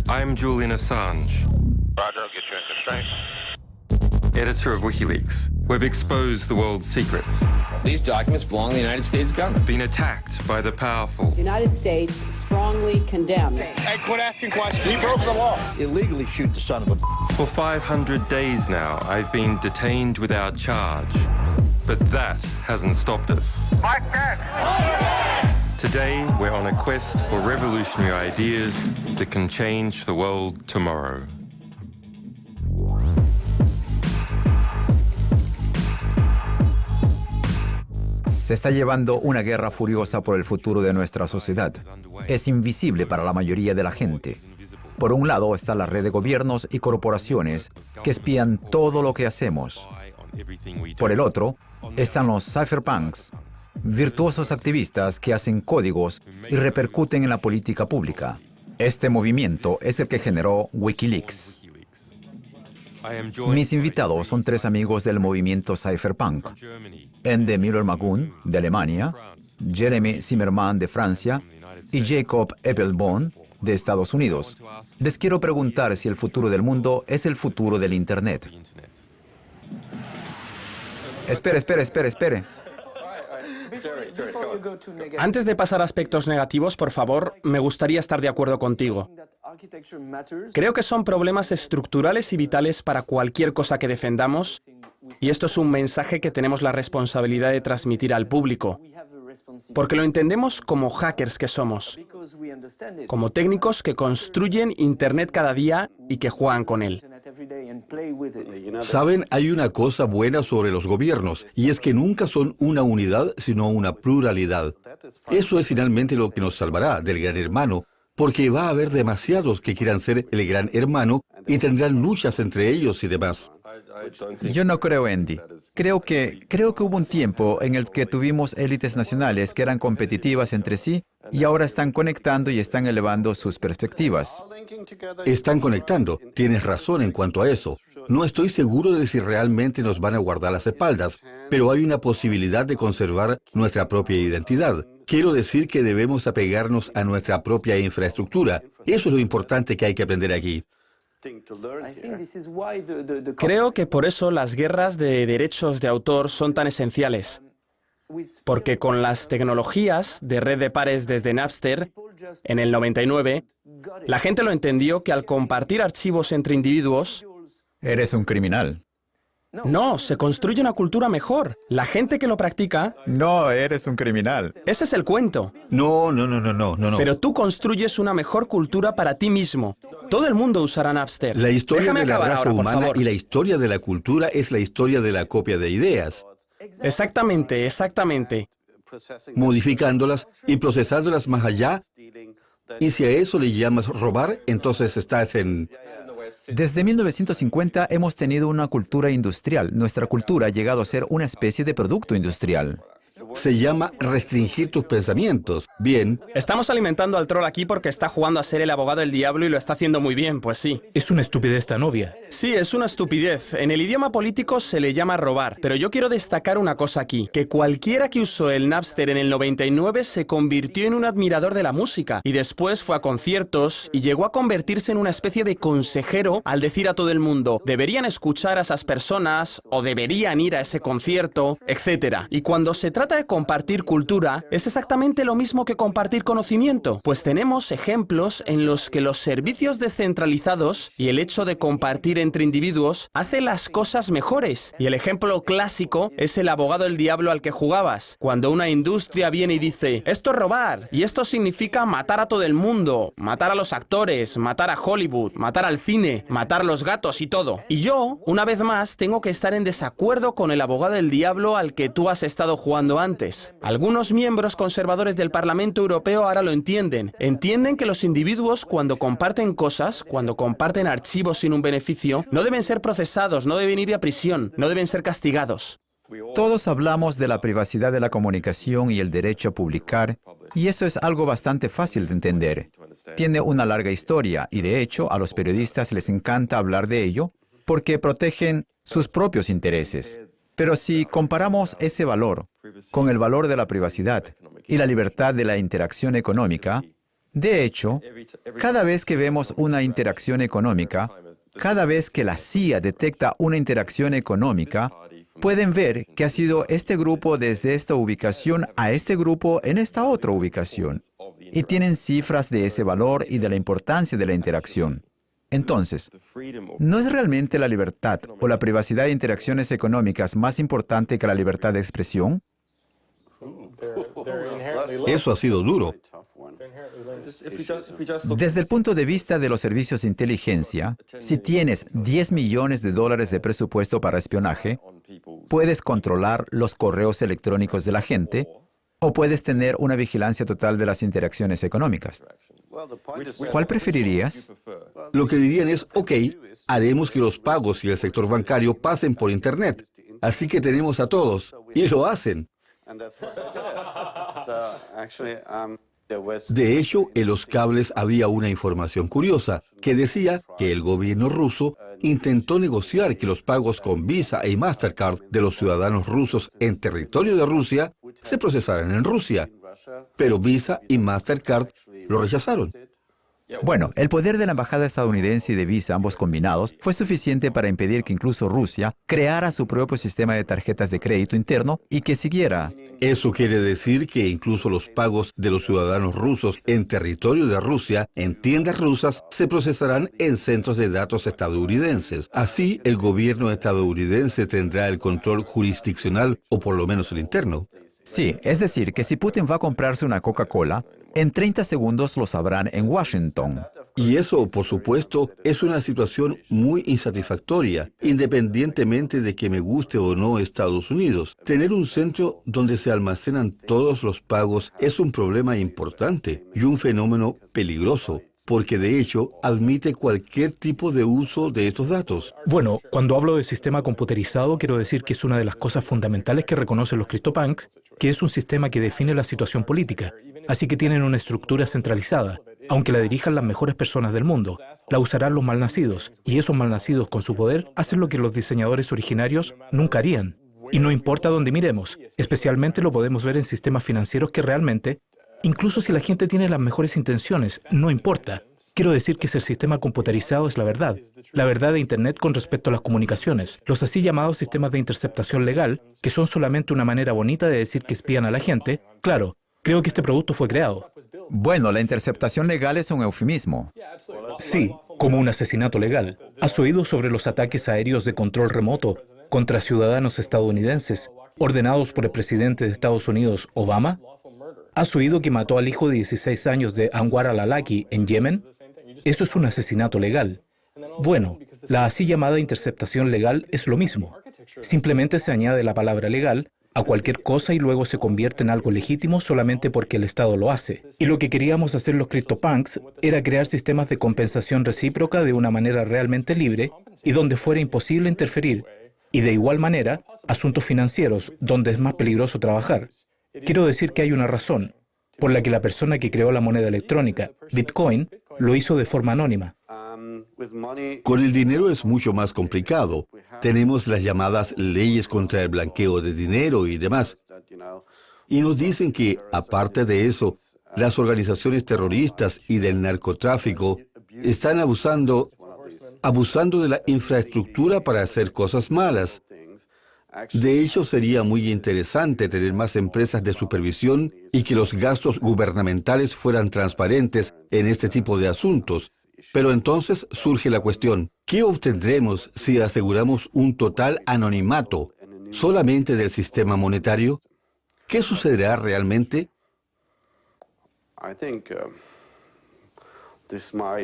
I'm Julian Assange. Roger, I'll get you in constraint. Editor of WikiLeaks. We've exposed the world's secrets. These documents belong to the United States government. Been attacked by the powerful. The United States strongly condemns. Hey, quit asking questions. He broke the law. Illegally shoot the son of a... For 500 days now, I've been detained without charge. But that hasn't stopped us. Mike Ken. Today, we're on a quest for revolutionary ideas that can change the world tomorrow. Se está llevando una guerra furiosa por el futuro de nuestra sociedad. Es invisible para la mayoría de la gente. Por un lado está la red de gobiernos y corporaciones que espían todo lo que hacemos. Por el otro están los cypherpunks, virtuosos activistas que hacen códigos y repercuten en la política pública. Este movimiento es el que generó WikiLeaks. Mis invitados son tres amigos del movimiento cypherpunk. Ende Müller-Magun, de Alemania, Jeremy Zimmerman, de Francia, y Jacob Appelbaum, de Estados Unidos. Les quiero preguntar si el futuro del mundo es el futuro del Internet. Espere. Antes de pasar a aspectos negativos, por favor, me gustaría estar de acuerdo contigo. Creo que son problemas estructurales y vitales para cualquier cosa que defendamos, y esto es un mensaje que tenemos la responsabilidad de transmitir al público, porque lo entendemos como hackers que somos, como técnicos que construyen Internet cada día y que juegan con él. Saben, hay una cosa buena sobre los gobiernos, y es que nunca son una unidad, sino una pluralidad. Eso es finalmente lo que nos salvará del gran hermano, porque va a haber demasiados que quieran ser el gran hermano y tendrán luchas entre ellos y demás. Yo no creo, Andy. Creo que hubo un tiempo en el que tuvimos élites nacionales que eran competitivas entre sí y ahora están conectando y están elevando sus perspectivas. Están conectando. Tienes razón en cuanto a eso. No estoy seguro de si realmente nos van a guardar las espaldas, pero hay una posibilidad de conservar nuestra propia identidad. Quiero decir que debemos apegarnos a nuestra propia infraestructura. Eso es lo importante que hay que aprender aquí. Creo que por eso las guerras de derechos de autor son tan esenciales. Porque con las tecnologías de red de pares desde Napster, en el 99, la gente lo entendió que al compartir archivos entre individuos... Eres un criminal. No, se construye una cultura mejor. La gente que lo practica... No, eres un criminal. Ese es el cuento. No. Pero tú construyes una mejor cultura para ti mismo. Todo el mundo usará Napster. La historia Déjame de la acabar raza ahora, por humana favor. y la historia de la cultura es la historia de la copia de ideas, Exactamente. modificándolas y procesándolas más allá. Y si a eso le llamas robar, entonces estás en... Desde 1950 hemos tenido una cultura industrial. Nuestra cultura ha llegado a ser una especie de producto industrial. Se llama restringir tus pensamientos. Bien, Estamos alimentando al troll aquí porque está jugando a ser el abogado del diablo y lo está haciendo muy bien, pues sí. Es una estupidez tan obvia. Sí, es una estupidez. En el idioma político se le llama robar. Pero yo quiero destacar una cosa aquí, que cualquiera que usó el Napster en el 99 se convirtió en un admirador de la música y después fue a conciertos y llegó a convertirse en una especie de consejero al decir a todo el mundo, deberían escuchar a esas personas o deberían ir a ese concierto, etc. Y cuando se trata de compartir cultura, es exactamente lo mismo que compartir conocimiento, pues tenemos ejemplos en los que los servicios descentralizados y el hecho de compartir entre individuos hace las cosas mejores. Y el ejemplo clásico es el abogado del diablo al que jugabas, cuando una industria viene y dice, esto es robar, y esto significa matar a todo el mundo, matar a los actores, matar a Hollywood, matar al cine, matar a los gatos y todo. Y yo, una vez más, tengo que estar en desacuerdo con el abogado del diablo al que tú has estado jugando antes. Algunos miembros conservadores del Parlamento Europeo ahora lo entienden. Entienden que los individuos, cuando comparten cosas, cuando comparten archivos sin un beneficio, no deben ser procesados, no deben ir a prisión, no deben ser castigados. Todos hablamos de la privacidad de la comunicación y el derecho a publicar, y eso es algo bastante fácil de entender. Tiene una larga historia, y de hecho a los periodistas les encanta hablar de ello, porque protegen sus propios intereses. Pero si comparamos ese valor con el valor de la privacidad y la libertad de la interacción económica, De hecho, cada vez que vemos una interacción económica, cada vez que la CIA detecta una interacción económica, pueden ver que ha sido este grupo desde esta ubicación a este grupo en esta otra ubicación. Y tienen cifras de ese valor y de la importancia de la interacción. Entonces, ¿no es realmente la libertad o la privacidad de interacciones económicas más importante que la libertad de expresión? Eso ha sido duro. Desde el punto de vista de los servicios de inteligencia, si tienes $10 millones de presupuesto para espionaje, puedes controlar los correos electrónicos de la gente o puedes tener una vigilancia total de las interacciones económicas. ¿Cuál preferirías? Lo que dirían es, ok, haremos que los pagos y el sector bancario pasen por Internet. Así que tenemos a todos. Y lo hacen. De hecho, en los cables había una información curiosa que decía que el gobierno ruso intentó negociar que los pagos con Visa y Mastercard de los ciudadanos rusos en territorio de Rusia se procesaran en Rusia, pero Visa y Mastercard lo rechazaron. Bueno, el poder de la embajada estadounidense y de Visa, ambos combinados, fue suficiente para impedir que incluso Rusia creara su propio sistema de tarjetas de crédito interno y que siguiera. Eso quiere decir que incluso los pagos de los ciudadanos rusos en territorio de Rusia, en tiendas rusas, se procesarán en centros de datos estadounidenses. Así, el gobierno estadounidense tendrá el control jurisdiccional, o por lo menos el interno. Sí, es decir, que si Putin va a comprarse una Coca-Cola, en 30 segundos lo sabrán en Washington. Y eso, por supuesto, es una situación muy insatisfactoria, independientemente de que me guste o no Estados Unidos. Tener un centro donde se almacenan todos los pagos es un problema importante y un fenómeno peligroso, porque de hecho admite cualquier tipo de uso de estos datos. Bueno, cuando hablo de sistema computerizado, quiero decir que es una de las cosas fundamentales que reconocen los CryptoPunks, que es un sistema que define la situación política. Así que tienen una estructura centralizada. Aunque la dirijan las mejores personas del mundo, la usarán los malnacidos, y esos malnacidos con su poder hacen lo que los diseñadores originarios nunca harían. Y no importa dónde miremos, especialmente lo podemos ver en sistemas financieros que realmente, incluso si la gente tiene las mejores intenciones, no importa. Quiero decir que ese sistema computerizado es la verdad de Internet con respecto a las comunicaciones, los así llamados sistemas de interceptación legal, que son solamente una manera bonita de decir que espían a la gente. Claro, creo que este producto fue creado. Bueno, la interceptación legal es un eufemismo. Sí, como un asesinato legal. ¿Has oído sobre los ataques aéreos de control remoto contra ciudadanos estadounidenses ordenados por el presidente de Estados Unidos, Obama? ¿Has oído que mató al hijo de 16 años de Anwar al-Awlaki en Yemen? Eso es un asesinato legal. Bueno, la así llamada interceptación legal es lo mismo. Simplemente se añade la palabra legal a cualquier cosa y luego se convierte en algo legítimo solamente porque el Estado lo hace. Y lo que queríamos hacer los CryptoPunks era crear sistemas de compensación recíproca de una manera realmente libre y donde fuera imposible interferir. Y de igual manera, asuntos financieros, donde es más peligroso trabajar. Quiero decir que hay una razón por la que la persona que creó la moneda electrónica, Bitcoin, lo hizo de forma anónima. Con el dinero es mucho más complicado. Tenemos las llamadas leyes contra el blanqueo de dinero y demás. Y nos dicen que, aparte de eso, las organizaciones terroristas y del narcotráfico están abusando de la infraestructura para hacer cosas malas. De hecho, sería muy interesante tener más empresas de supervisión y que los gastos gubernamentales fueran transparentes en este tipo de asuntos. Pero entonces surge la cuestión, ¿qué obtendremos si aseguramos un total anonimato solamente del sistema monetario? ¿Qué sucederá realmente?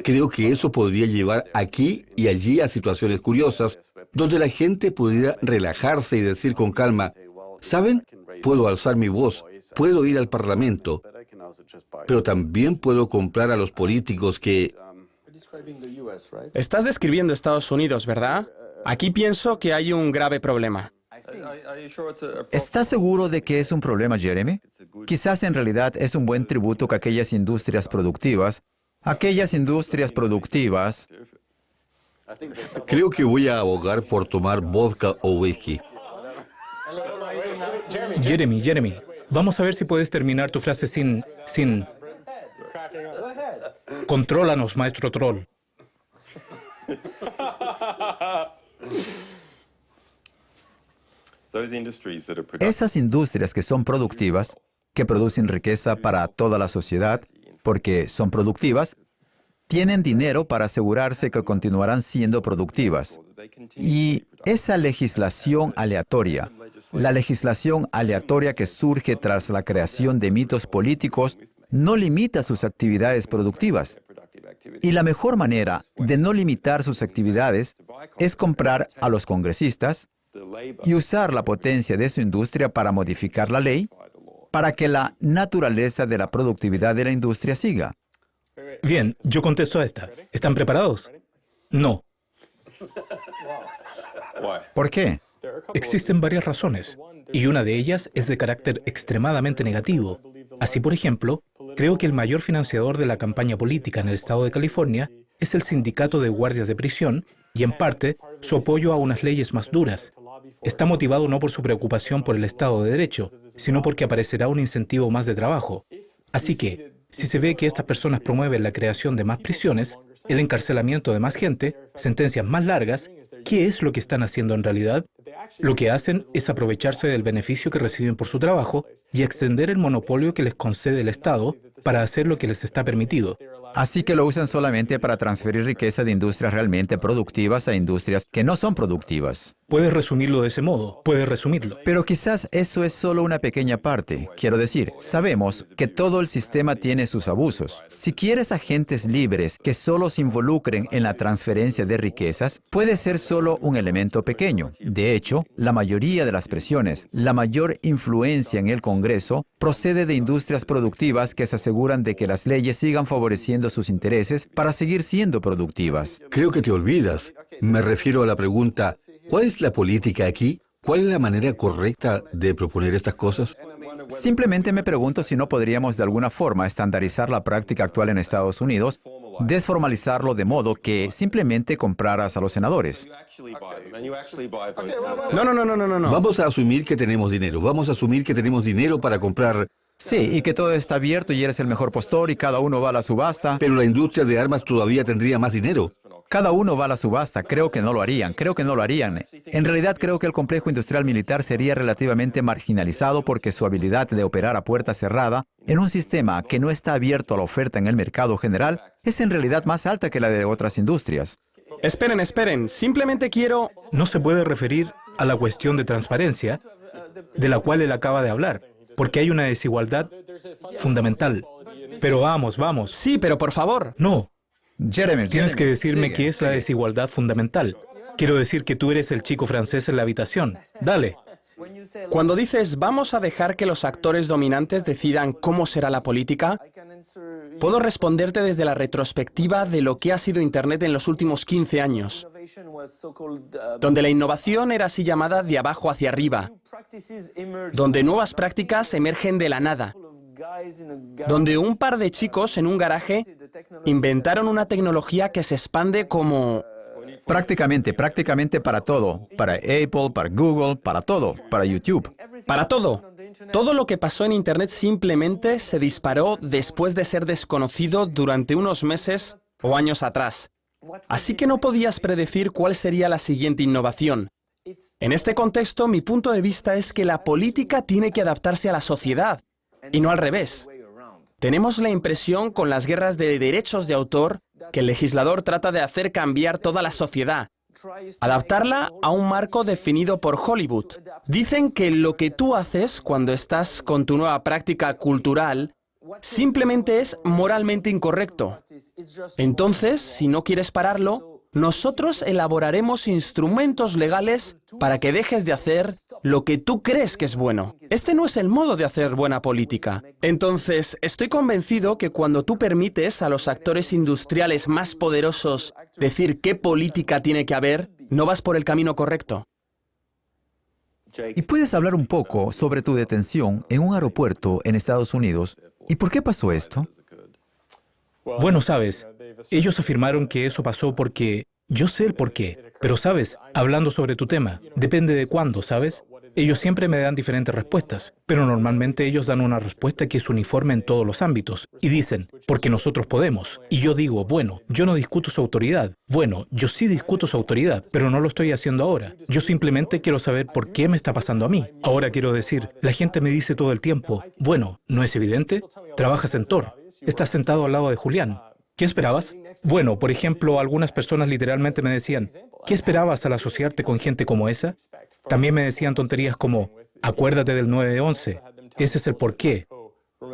Creo que eso podría llevar aquí y allí a situaciones curiosas, donde la gente pudiera relajarse y decir con calma, ¿saben? Puedo alzar mi voz, puedo ir al Parlamento, pero también puedo comprar a los políticos que... Estás describiendo Estados Unidos, ¿verdad? Aquí pienso que hay un grave problema. ¿Estás seguro de que es un problema, Jeremy? Quizás en realidad es un buen tributo que aquellas industrias productivas, Creo que voy a abogar por tomar vodka o whisky. Jeremy, vamos a ver si puedes terminar tu frase sin... Contrólanos, maestro troll. Esas industrias que son productivas, que producen riqueza para toda la sociedad, porque son productivas, tienen dinero para asegurarse que continuarán siendo productivas. Y esa legislación aleatoria, la legislación aleatoria que surge tras la creación de mitos políticos, no limita sus actividades productivas. Y la mejor manera de no limitar sus actividades es comprar a los congresistas y usar la potencia de su industria para modificar la ley, para que la naturaleza de la productividad de la industria siga. Bien, yo contesto a esta. ¿Están preparados? No. ¿Por qué? Existen varias razones, y una de ellas es de carácter extremadamente negativo. Así, por ejemplo, creo que el mayor financiador de la campaña política en el estado de California es el sindicato de guardias de prisión y, en parte, su apoyo a unas leyes más duras. Está motivado no por su preocupación por el Estado de Derecho, sino porque aparecerá un incentivo más de trabajo. Así que, si se ve que estas personas promueven la creación de más prisiones, el encarcelamiento de más gente, sentencias más largas, ¿qué es lo que están haciendo en realidad? Lo que hacen es aprovecharse del beneficio que reciben por su trabajo y extender el monopolio que les concede el Estado para hacer lo que les está permitido. Así que lo usan solamente para transferir riqueza de industrias realmente productivas a industrias que no son productivas. Puedes resumirlo de ese modo, puedes resumirlo. Pero quizás eso es solo una pequeña parte. Quiero decir, sabemos que todo el sistema tiene sus abusos. Si quieres agentes libres que solo se involucren en la transferencia de riquezas, puede ser solo un elemento pequeño. De hecho, la mayoría de las presiones, la mayor influencia en el Congreso, procede de industrias productivas que se aseguran de que las leyes sigan favoreciendo sus intereses para seguir siendo productivas. Creo que te olvidas. Me refiero a la pregunta, ¿cuál es la política aquí? ¿Cuál es la manera correcta de proponer estas cosas? Simplemente me pregunto si no podríamos de alguna forma estandarizar la práctica actual en Estados Unidos, desformalizarlo de modo que simplemente compraras a los senadores. No. Vamos a asumir que tenemos dinero. Vamos a asumir que tenemos dinero para comprar. Sí, y que todo está abierto y eres el mejor postor y cada uno va a la subasta. Pero la industria de armas todavía tendría más dinero. Cada uno va a la subasta. Creo que no lo harían. En realidad creo que el complejo industrial militar sería relativamente marginalizado porque su habilidad de operar a puerta cerrada en un sistema que no está abierto a la oferta en el mercado general es en realidad más alta que la de otras industrias. Esperen. Simplemente quiero... No se puede referir a la cuestión de transparencia de la cual él acaba de hablar, porque hay una desigualdad fundamental. Pero vamos. Sí, pero por favor. No. Jeremy, Tienes que decirme sigue, qué es la desigualdad fundamental. Quiero decir que tú eres el chico francés en la habitación. Dale. Cuando dices, vamos a dejar que los actores dominantes decidan cómo será la política, puedo responderte desde la retrospectiva de lo que ha sido Internet en los últimos 15 años, donde la innovación era así llamada de abajo hacia arriba, donde nuevas prácticas emergen de la nada, donde un par de chicos en un garaje inventaron una tecnología que se expande como... Prácticamente para todo. Para Apple, para Google, para todo. Para YouTube. Para todo. Todo lo que pasó en Internet simplemente se disparó después de ser desconocido durante unos meses o años atrás. Así que no podías predecir cuál sería la siguiente innovación. En este contexto, mi punto de vista es que la política tiene que adaptarse a la sociedad, y no al revés. Tenemos la impresión con las guerras de derechos de autor que el legislador trata de hacer cambiar toda la sociedad, adaptarla a un marco definido por Hollywood. Dicen que lo que tú haces cuando estás con tu nueva práctica cultural simplemente es moralmente incorrecto. Entonces, si no quieres pararlo, nosotros elaboraremos instrumentos legales para que dejes de hacer lo que tú crees que es bueno. Este no es el modo de hacer buena política. Entonces, estoy convencido que cuando tú permites a los actores industriales más poderosos decir qué política tiene que haber, no vas por el camino correcto. ¿Y puedes hablar un poco sobre tu detención en un aeropuerto en Estados Unidos? ¿Y por qué pasó esto? Bueno, sabes, ellos afirmaron que eso pasó porque... Yo sé el por qué, pero sabes, hablando sobre tu tema, depende de cuándo, ¿sabes? Ellos siempre me dan diferentes respuestas, pero normalmente ellos dan una respuesta que es uniforme en todos los ámbitos. Y dicen, porque nosotros podemos. Y yo digo, bueno, yo no discuto su autoridad. Bueno, yo sí discuto su autoridad, pero no lo estoy haciendo ahora. Yo simplemente quiero saber por qué me está pasando a mí. Ahora quiero decir, la gente me dice todo el tiempo, bueno, ¿no es evidente? Trabajas en Tor. Estás sentado al lado de Julián. ¿Qué esperabas? Bueno, por ejemplo, algunas personas literalmente me decían, ¿qué esperabas al asociarte con gente como esa? También me decían tonterías como, acuérdate del 9/11, ese es el porqué.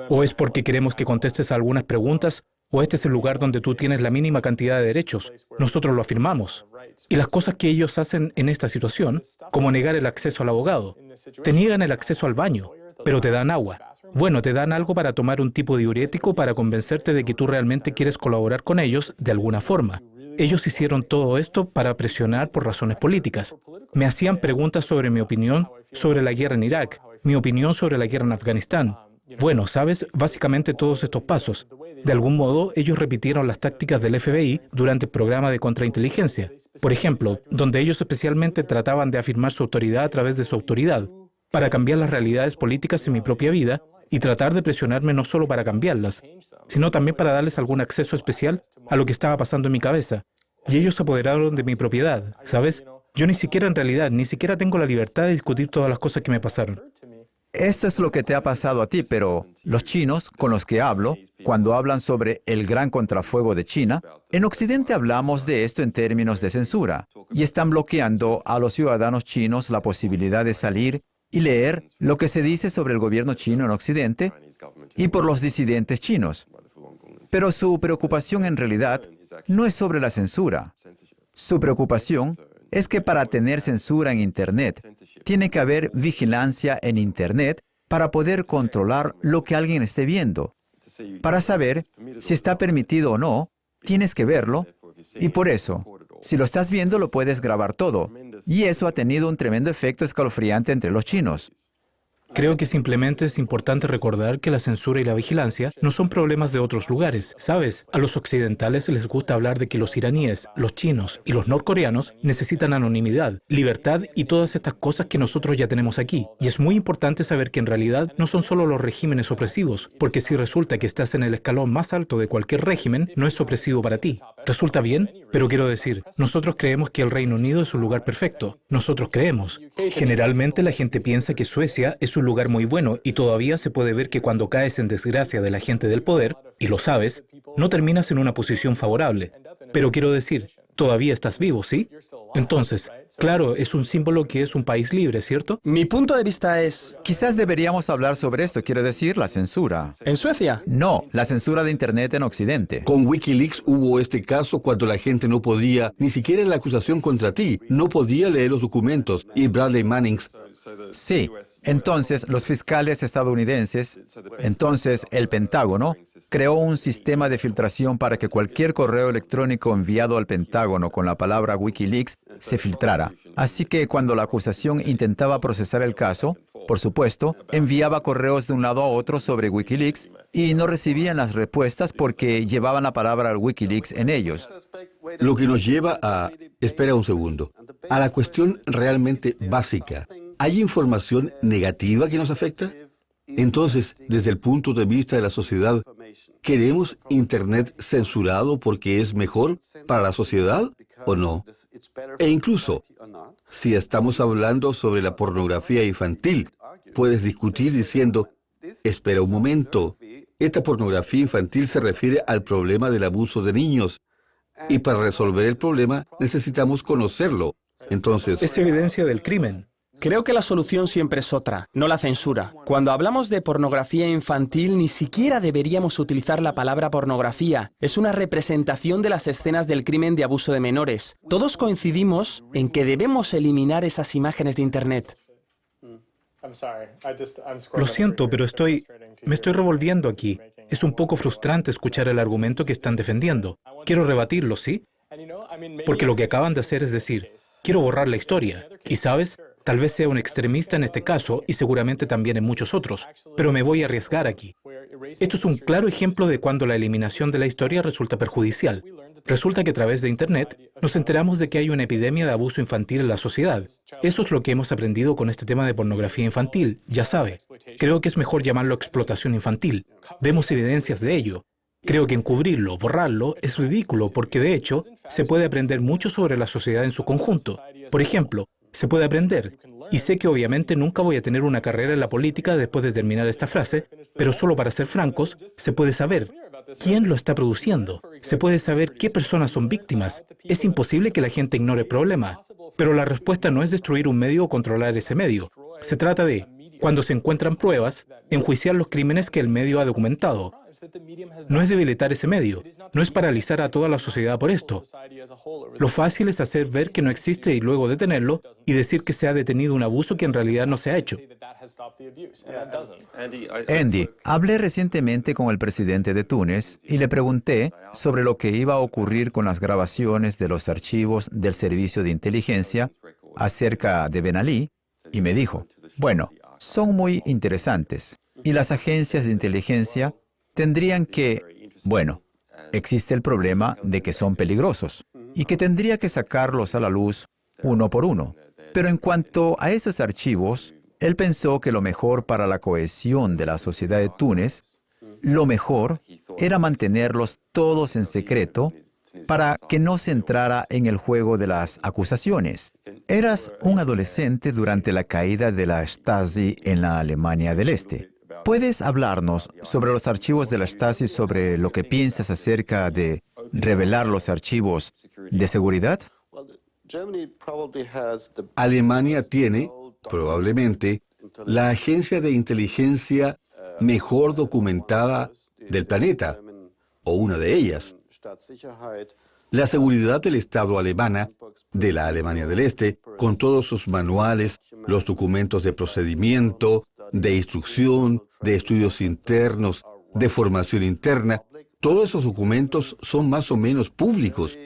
O es porque queremos que contestes a algunas preguntas, o este es el lugar donde tú tienes la mínima cantidad de derechos. Nosotros lo afirmamos. Y las cosas que ellos hacen en esta situación, como negar el acceso al abogado, te niegan el acceso al baño, pero te dan agua. Bueno, te dan algo para tomar un tipo de diurético para convencerte de que tú realmente quieres colaborar con ellos de alguna forma. Ellos hicieron todo esto para presionar por razones políticas. Me hacían preguntas sobre mi opinión sobre la guerra en Irak, mi opinión sobre la guerra en Afganistán. Bueno, sabes, básicamente todos estos pasos. De algún modo, ellos repitieron las tácticas del FBI durante el programa de contrainteligencia. Por ejemplo, donde ellos especialmente trataban de afirmar su autoridad a través de su autoridad, para cambiar las realidades políticas en mi propia vida y tratar de presionarme no solo para cambiarlas, sino también para darles algún acceso especial a lo que estaba pasando en mi cabeza. Y ellos se apoderaron de mi propiedad, ¿sabes? Yo ni siquiera en realidad, ni siquiera tengo la libertad de discutir todas las cosas que me pasaron. Esto es lo que te ha pasado a ti, pero los chinos con los que hablo, cuando hablan sobre el gran contrafuego de China, en Occidente hablamos de esto en términos de censura, y están bloqueando a los ciudadanos chinos la posibilidad de salir y leer lo que se dice sobre el gobierno chino en Occidente y por los disidentes chinos. Pero su preocupación en realidad no es sobre la censura. Su preocupación es que para tener censura en Internet, tiene que haber vigilancia en Internet para poder controlar lo que alguien esté viendo. Para saber si está permitido o no, tienes que verlo, y por eso, si lo estás viendo, lo puedes grabar todo. Y eso ha tenido un tremendo efecto escalofriante entre los chinos. Creo que simplemente es importante recordar que la censura y la vigilancia no son problemas de otros lugares. ¿Sabes? A los occidentales les gusta hablar de que los iraníes, los chinos y los norcoreanos necesitan anonimidad, libertad y todas estas cosas que nosotros ya tenemos aquí. Y es muy importante saber que en realidad no son solo los regímenes opresivos, porque si resulta que estás en el escalón más alto de cualquier régimen, no es opresivo para ti. ¿Resulta bien? Pero quiero decir, nosotros creemos que el Reino Unido es un lugar perfecto. Nosotros creemos. Generalmente la gente piensa que Suecia es un lugar muy bueno y todavía se puede ver que cuando caes en desgracia de la gente del poder, y lo sabes, no terminas en una posición favorable. Pero quiero decir, todavía estás vivo, ¿sí? Entonces, claro, es un símbolo que es un país libre, ¿cierto? Mi punto de vista es... Quizás deberíamos hablar sobre esto, quiero decir, la censura. ¿En Suecia? No, la censura de Internet en Occidente. Con Wikileaks hubo este caso cuando la gente no podía, ni siquiera la acusación contra ti, no podía leer los documentos. Y Bradley Manning... Sí, entonces los fiscales estadounidenses, entonces el Pentágono, creó un sistema de filtración para que cualquier correo electrónico enviado al Pentágono con la palabra Wikileaks se filtrara. Así que cuando la acusación intentaba procesar el caso, por supuesto, enviaba correos de un lado a otro sobre Wikileaks y no recibían las respuestas porque llevaban la palabra Wikileaks en ellos. Lo que nos lleva a... Espera un segundo. A la cuestión realmente básica. ¿Hay información negativa que nos afecta? Entonces, desde el punto de vista de la sociedad, ¿queremos Internet censurado porque es mejor para la sociedad o no? E incluso, si estamos hablando sobre la pornografía infantil, puedes discutir diciendo, espera un momento, esta pornografía infantil se refiere al problema del abuso de niños, y para resolver el problema necesitamos conocerlo. Entonces, Es evidencia del crimen. Creo que la solución siempre es otra, no la censura. Cuando hablamos de pornografía infantil, ni siquiera deberíamos utilizar la palabra pornografía. Es una representación de las escenas del crimen de abuso de menores. Todos coincidimos en que debemos eliminar esas imágenes de Internet. Lo siento, pero me estoy revolviendo aquí. Es un poco frustrante escuchar el argumento que están defendiendo. Quiero rebatirlo, ¿sí? Porque lo que acaban de hacer es decir, quiero borrar la historia. Y ¿sabes? Tal vez sea un extremista en este caso y seguramente también en muchos otros, pero me voy a arriesgar aquí. Esto es un claro ejemplo de cuando la eliminación de la historia resulta perjudicial. Resulta que a través de Internet nos enteramos de que hay una epidemia de abuso infantil en la sociedad. Eso es lo que hemos aprendido con este tema de pornografía infantil, ya sabe. Creo que es mejor llamarlo explotación infantil. Vemos evidencias de ello. Creo que encubrirlo, borrarlo, es ridículo porque de hecho se puede aprender mucho sobre la sociedad en su conjunto. Por ejemplo, se puede aprender. Y sé que obviamente nunca voy a tener una carrera en la política después de terminar esta frase, pero solo para ser francos, se puede saber quién lo está produciendo. Se puede saber qué personas son víctimas. Es imposible que la gente ignore el problema. Pero la respuesta no es destruir un medio o controlar ese medio. Se trata de, cuando se encuentran pruebas, enjuiciar los crímenes que el medio ha documentado. No es debilitar ese medio, no es paralizar a toda la sociedad por esto. Lo fácil es hacer ver que no existe y luego detenerlo y decir que se ha detenido un abuso que en realidad no se ha hecho. Andy, hablé recientemente con el presidente de Túnez y le pregunté sobre lo que iba a ocurrir con las grabaciones de los archivos del servicio de inteligencia acerca de Ben Ali y me dijo, bueno, son muy interesantes y las agencias de inteligencia tendrían que, bueno, existe el problema de que son peligrosos y que tendría que sacarlos a la luz uno por uno. Pero en cuanto a esos archivos, él pensó que lo mejor para la cohesión de la sociedad de Túnez, lo mejor era mantenerlos todos en secreto para que no se entrara en el juego de las acusaciones. Eras un adolescente durante la caída de la Stasi en la Alemania del Este. ¿Puedes hablarnos sobre los archivos de la Stasi, sobre lo que piensas acerca de revelar los archivos de seguridad? Alemania tiene, probablemente, la agencia de inteligencia mejor documentada del planeta, o una de ellas. La seguridad del Estado alemana, de la Alemania del Este, con todos sus manuales, los documentos de procedimiento, de instrucción, de estudios internos, de formación interna, todos esos documentos son más o menos públicos.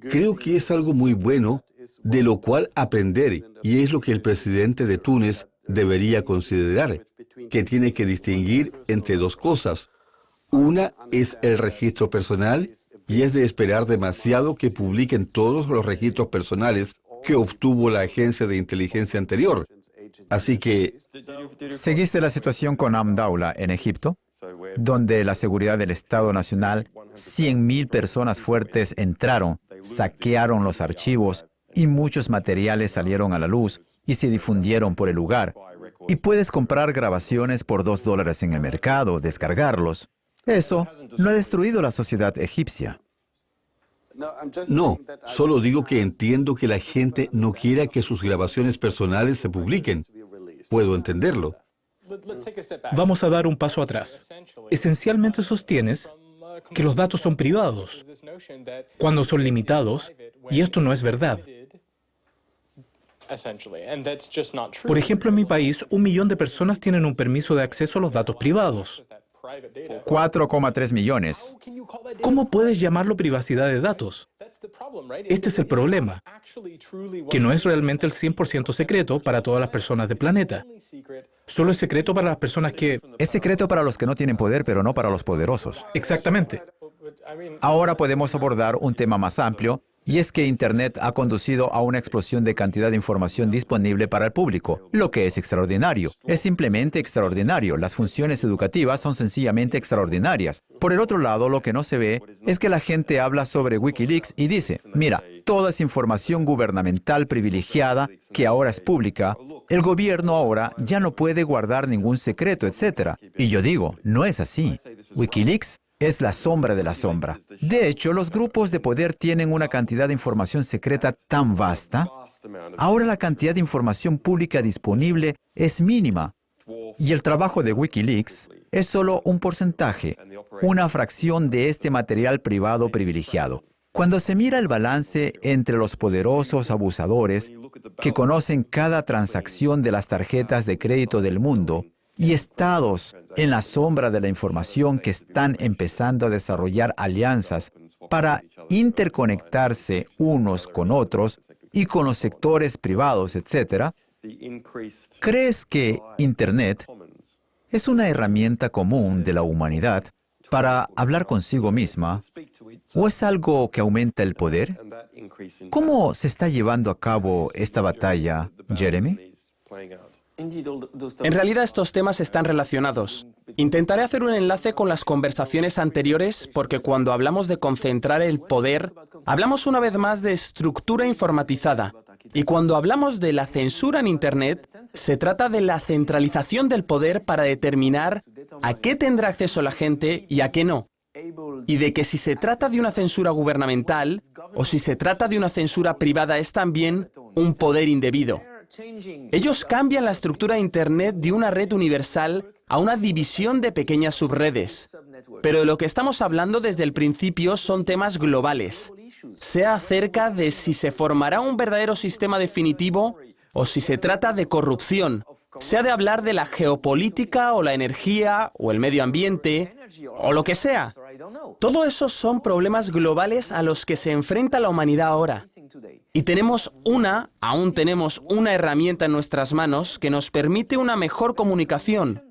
Creo que es algo muy bueno de lo cual aprender, y es lo que el presidente de Túnez debería considerar, que tiene que distinguir entre dos cosas. Una es el registro personal, y es de esperar demasiado que publiquen todos los registros personales que obtuvo la agencia de inteligencia anterior. Así que... ¿Seguiste la situación con Amdaula en Egipto? Donde la seguridad del Estado Nacional, 100.000 personas fuertes entraron, saquearon los archivos y muchos materiales salieron a la luz y se difundieron por el lugar. Y puedes comprar grabaciones por $2 en el mercado, descargarlos. Eso no ha destruido la sociedad egipcia. No, solo digo que entiendo que la gente no quiera que sus grabaciones personales se publiquen. Puedo entenderlo. Vamos a dar un paso atrás. Esencialmente sostienes que los datos son privados, cuando son limitados, y esto no es verdad. Por ejemplo, en mi país, 1 millón de personas tienen un permiso de acceso a los datos privados. 4,3 millones. ¿Cómo puedes llamarlo privacidad de datos? Este es el problema, que no es realmente el 100% secreto para todas las personas del planeta. Solo es secreto para las personas que... Es secreto para los que no tienen poder, pero no para los poderosos. Exactamente. Ahora podemos abordar un tema más amplio, y es que Internet ha conducido a una explosión de cantidad de información disponible para el público, lo que es extraordinario. Es simplemente extraordinario. Las funciones educativas son sencillamente extraordinarias. Por el otro lado, lo que no se ve es que la gente habla sobre Wikileaks y dice, mira, toda esa información gubernamental privilegiada que ahora es pública, el gobierno ahora ya no puede guardar ningún secreto, etc. Y yo digo, no es así. Wikileaks es la sombra de la sombra. De hecho, los grupos de poder tienen una cantidad de información secreta tan vasta. Ahora la cantidad de información pública disponible es mínima. Y el trabajo de Wikileaks es solo un porcentaje, una fracción de este material privado privilegiado. Cuando se mira el balance entre los poderosos abusadores que conocen cada transacción de las tarjetas de crédito del mundo, y estados en la sombra de la información que están empezando a desarrollar alianzas para interconectarse unos con otros y con los sectores privados, etc., ¿crees que Internet es una herramienta común de la humanidad para hablar consigo misma, o es algo que aumenta el poder? ¿Cómo se está llevando a cabo esta batalla, Jeremy? En realidad estos temas están relacionados. Intentaré hacer un enlace con las conversaciones anteriores porque cuando hablamos de concentrar el poder, hablamos una vez más de estructura informatizada. Y cuando hablamos de la censura en Internet, se trata de la centralización del poder para determinar a qué tendrá acceso la gente y a qué no. Y de que si se trata de una censura gubernamental o si se trata de una censura privada es también un poder indebido. Ellos cambian la estructura de Internet de una red universal a una división de pequeñas subredes. Pero de lo que estamos hablando desde el principio son temas globales. Sea acerca de si se formará un verdadero sistema definitivo o si se trata de corrupción. Sea de hablar de la geopolítica o la energía o el medio ambiente o lo que sea. Todo eso son problemas globales a los que se enfrenta la humanidad ahora. Y aún tenemos una herramienta en nuestras manos que nos permite una mejor comunicación,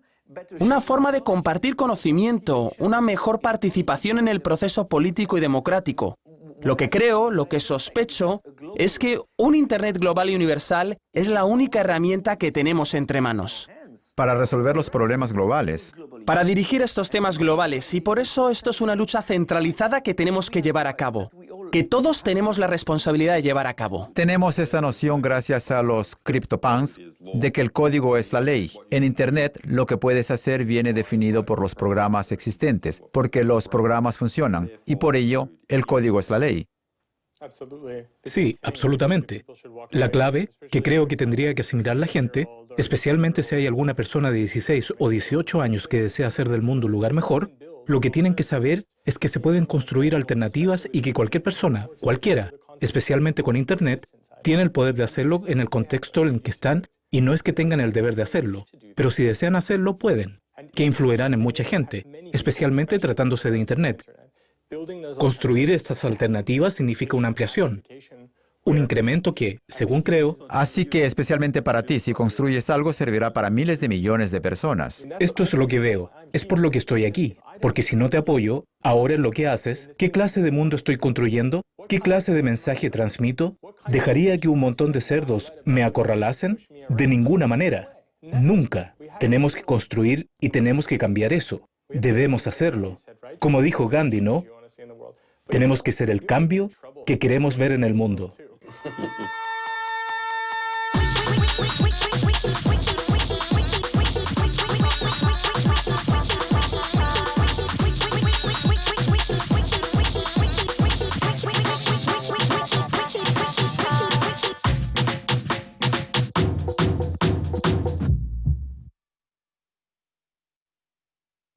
una forma de compartir conocimiento, una mejor participación en el proceso político y democrático. Lo que creo, lo que sospecho, es que un Internet global y universal es la única herramienta que tenemos entre manos. Para resolver los problemas globales. Para dirigir estos temas globales, y por eso esto es una lucha centralizada que tenemos que llevar a cabo, que todos tenemos la responsabilidad de llevar a cabo. Tenemos esa noción gracias a los CryptoPunks de que el código es la ley. En Internet, lo que puedes hacer viene definido por los programas existentes, porque los programas funcionan, y por ello, el código es la ley. Sí, absolutamente. La clave, que creo que tendría que asimilar la gente, especialmente si hay alguna persona de 16 o 18 años que desea hacer del mundo un lugar mejor, lo que tienen que saber es que se pueden construir alternativas y que cualquier persona, cualquiera, especialmente con Internet, tiene el poder de hacerlo en el contexto en el que están y no es que tengan el deber de hacerlo, pero si desean hacerlo, pueden, que influirán en mucha gente, especialmente tratándose de Internet. Construir estas alternativas significa una ampliación, un incremento que, según creo... Así que especialmente para ti, si construyes algo, servirá para miles de millones de personas. Esto es lo que veo, es por lo que estoy aquí, porque si no te apoyo, ahora en lo que haces, ¿qué clase de mundo estoy construyendo? ¿Qué clase de mensaje transmito? ¿Dejaría que un montón de cerdos me acorralasen? De ninguna manera, nunca. Tenemos que construir y tenemos que cambiar eso. Debemos hacerlo. Como dijo Gandhi, ¿no? Tenemos que ser el cambio que queremos ver en el mundo.